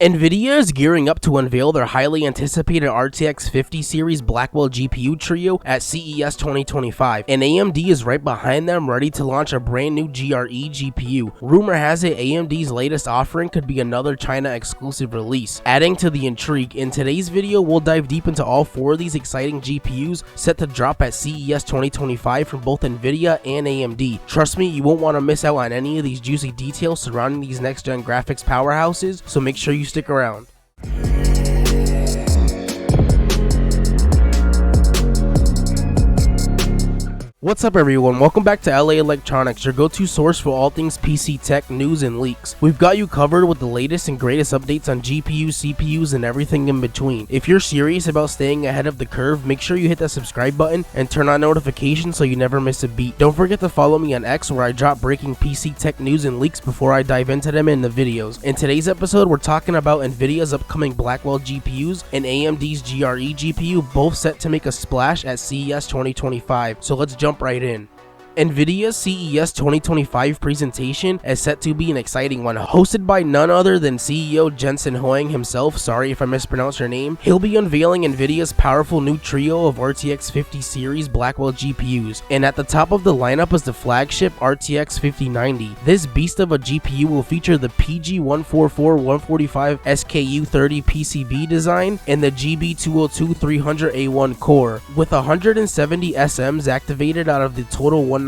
Nvidia is gearing up to unveil their highly anticipated RTX 50 series Blackwell GPU trio at CES 2025, and AMD is right behind them, ready to launch a brand new GRE GPU. Rumor has it AMD's latest offering could be another China exclusive release. Adding to the intrigue, in today's video we'll dive deep into all four of these exciting GPUs set to drop at CES 2025 from both Nvidia and AMD. Trust me, you won't want to miss out on any of these juicy details surrounding these next-gen graphics powerhouses, so make sure you stick around. What's up everyone, welcome back to LA Electronics, your go-to source for all things PC tech, news, and leaks. We've got you covered with the latest and greatest updates on GPUs, CPUs, and everything in between. If you're serious about staying ahead of the curve, make sure you hit that subscribe button and turn on notifications so you never miss a beat. Don't forget to follow me on X, where I drop breaking PC tech news and leaks before I dive into them in the videos. In today's episode, we're talking about Nvidia's upcoming Blackwell GPUs and AMD's GRE GPU, both set to make a splash at CES 2025. So let's jump right in. Nvidia's CES 2025 presentation is set to be an exciting one, hosted by none other than CEO Jensen Huang himself. Sorry if I mispronounced your name. He'll be unveiling Nvidia's powerful new trio of RTX 50 series Blackwell GPUs, and at the top of the lineup is the flagship RTX 5090. This beast of a GPU will feature the PG144-145 SKU30 PCB design and the GB202-300A1 core, with 170 SMs activated out of the total 192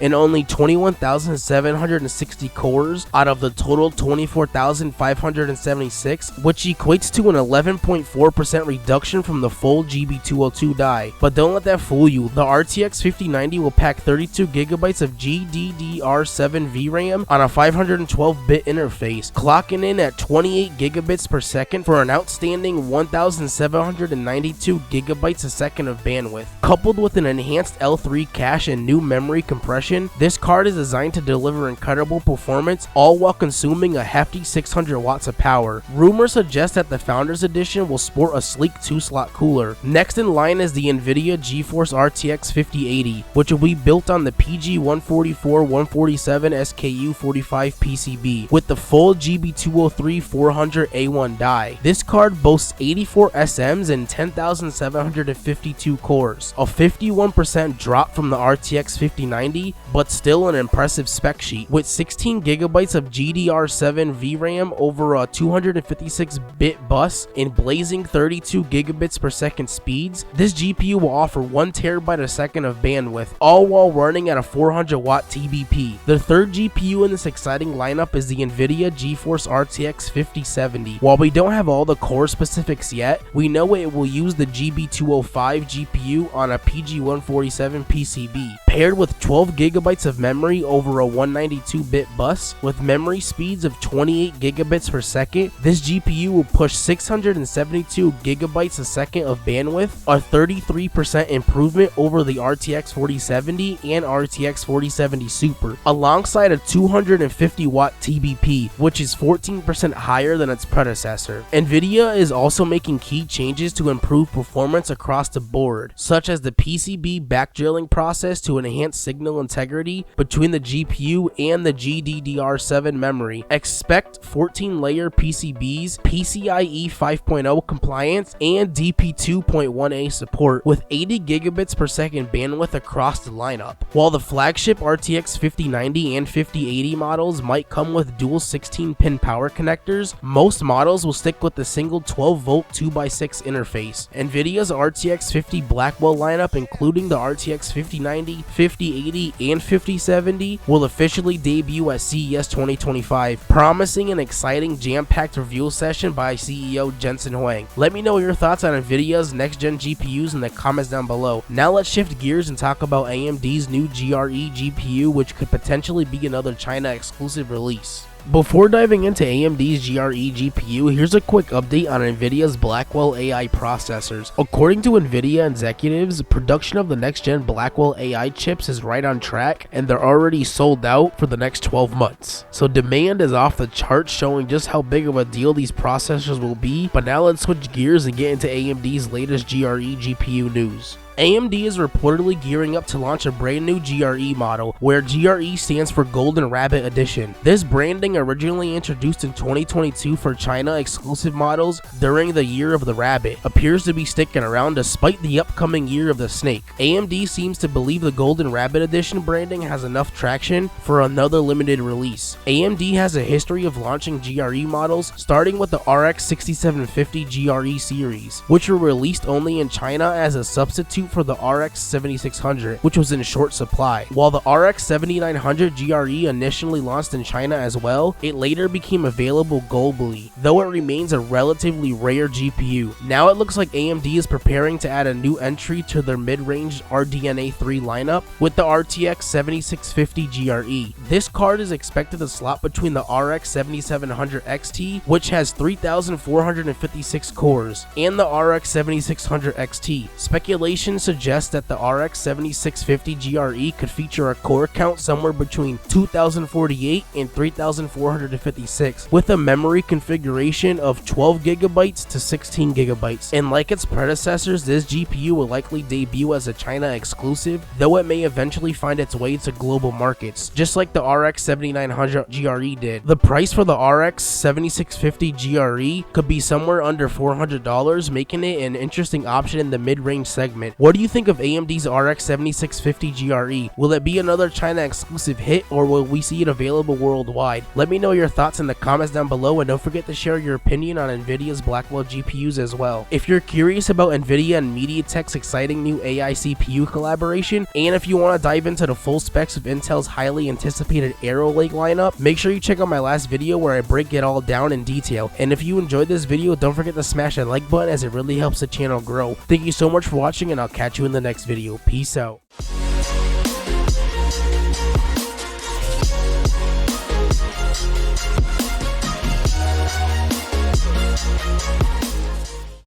and only 21,760 cores out of the total 24,576, which equates to an 11.4% reduction from the full GB202 die. But don't let that fool you, the RTX 5090 will pack 32GB of GDDR7 VRAM on a 512-bit interface, clocking in at 28GB per second for an outstanding 1,792GB a second of bandwidth. Coupled with an enhanced L3 cache and new memory compression, this card is designed to deliver incredible performance, all while consuming a hefty 600 watts of power. Rumors suggest that the Founders Edition will sport a sleek 2-slot cooler. Next in line is the Nvidia GeForce RTX 5080, which will be built on the PG144-147 SKU45 PCB with the full GB203-400A1 die. This card boasts 84 SMs and 10,752 cores, a 51% drop from the RTX 5090, but still an impressive spec sheet. With 16GB of GDDR7 VRAM over a 256-bit bus and blazing 32GB per second speeds, this GPU will offer 1TB a second of bandwidth, all while running at a 400-watt TBP. The third GPU in this exciting lineup is the Nvidia GeForce RTX 5070. While we don't have all the core specifics yet, we know it will use the GB205 GPU on a PG147 PCB, paired with 12GB of memory over a 192-bit bus with memory speeds of 28GB per second. This GPU will push 672GB a second of bandwidth, a 33% improvement over the RTX 4070 and RTX 4070 Super, alongside a 250-watt TBP, which is 14% higher than its predecessor. Nvidia is also making key changes to improve performance across the board, such as the PCB backdrilling process to enhance signal integrity between the GPU and the GDDR7 memory. Expect 14-layer PCBs, PCIe 5.0 compliance, and DP2.1a support with 80GB per second bandwidth across the lineup. While the flagship RTX 5090 and 5080 models might come with dual 16-pin power connectors, most models will stick with the single 12-volt 2x6 interface. Nvidia's RTX 50 Blackwell lineup, including the RTX 5090, 5080, and 5070, will officially debut at CES 2025, promising an exciting jam-packed reveal session by CEO Jensen Huang. Let me know your thoughts on Nvidia's next-gen GPUs in the comments down below. Now let's shift gears and talk about AMD's new GRE GPU, which could potentially be another China exclusive release. Before diving into AMD's GRE GPU, here's a quick update on Nvidia's Blackwell AI processors. According to Nvidia executives, production of the next-gen Blackwell AI chips is right on track, and they're already sold out for the next 12 months. So demand is off the charts, showing just how big of a deal these processors will be. But now let's switch gears and get into AMD's latest GRE GPU news. AMD is reportedly gearing up to launch a brand new GRE model, where GRE stands for Golden Rabbit Edition. This branding, originally introduced in 2022 for China exclusive models during the Year of the Rabbit, appears to be sticking around despite the upcoming Year of the Snake. AMD seems to believe the Golden Rabbit Edition branding has enough traction for another limited release. AMD has a history of launching GRE models, starting with the RX 6750 GRE series, which were released only in China as a substitute for the RX 7600, which was in short supply. While the RX 7900 GRE initially launched in China as well, it later became available globally, though it remains a relatively rare GPU. Now it looks like AMD is preparing to add a new entry to their mid-range RDNA 3 lineup with the RTX 7650 GRE. This card is expected to slot between the RX 7700 XT, which has 3,456 cores, and the RX 7600 XT. Speculation suggests that the RX 7650 GRE could feature a core count somewhere between 2048 and 3456, with a memory configuration of 12GB to 16GB. And like its predecessors, this GPU will likely debut as a China exclusive, though it may eventually find its way to global markets, just like the RX 7900 GRE did. The price for the RX 7650 GRE could be somewhere under $400, making it an interesting option in the mid-range segment. What do you think of AMD's RX 7650 GRE? Will it be another China exclusive hit, or will we see it available worldwide? Let me know your thoughts in the comments down below, and don't forget to share your opinion on Nvidia's Blackwell GPUs as well. If you're curious about Nvidia and MediaTek's exciting new AI CPU collaboration, and if you want to dive into the full specs of Intel's highly anticipated Arrow Lake lineup, make sure you check out my last video where I break it all down in detail. And if you enjoyed this video, don't forget to smash that like button, as it really helps the channel grow. Thank you so much for watching, and I'll catch you in the next video. Peace out.